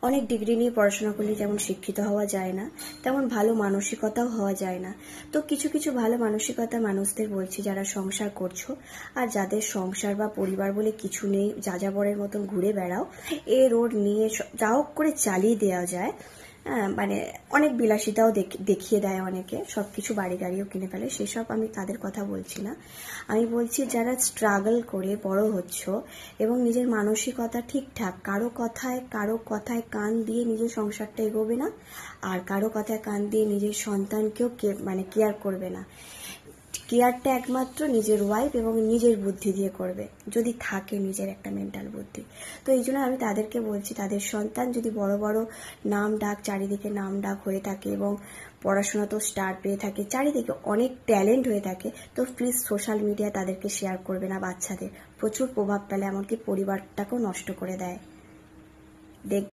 অনেক ডিগ্রি নিয়ে পড়াশোনা করলে যেমন শিক্ষিত হওয়া যায় না, তেমন ভালো মানসিকতাও হওয়া যায় না। তো কিছু কিছু ভালো মানসিকতা মানুষদের বলছি, যারা সংসার করছো আর যাদের সংসার বা পরিবার বলে কিছু নেই, যাযাবরের মতন ঘুরে বেড়াও, এ রোড নিয়ে যা হোক করে চালিয়ে দেওয়া যায়। মানে অনেক বিলাসিতাও দেখিয়ে দেয় অনেকে, সবকিছু বাড়ি গাড়িও কিনে ফেলে, সেসব আমি তাদের কথা বলছি না। আমি বলছি যারা স্ট্রাগল করে বড় হচ্ছ এবং নিজের মানসিকতা ঠিকঠাক, কারো কথায় কান দিয়ে নিজের সংসারটা এগোবে না, আর কারো কথায় কান দিয়ে নিজের সন্তানকেও কেয়ার করবে না। কেয়ারটা একমাত্র নিজের ওয়াইফ এবং নিজের বুদ্ধি দিয়ে করবে, যদি থাকে নিজের একটা মেন্টাল বুদ্ধি। তো এই জন্য আমি তাদেরকে বলছি, তাদের সন্তান যদি বড় বড় নাম ডাক, চারিদিকে নাম ডাক হয়ে থাকে এবং পড়াশোনা তো স্টার পেয়ে থাকে, চারিদিকে অনেক ট্যালেন্ট হয়ে থাকে, তো প্লিজ সোশ্যাল মিডিয়া তাদেরকে শেয়ার করবে না। বাচ্চাদের প্রচুর প্রভাব ফেলে, এমনকি পরিবারটাকেও নষ্ট করে দেয়।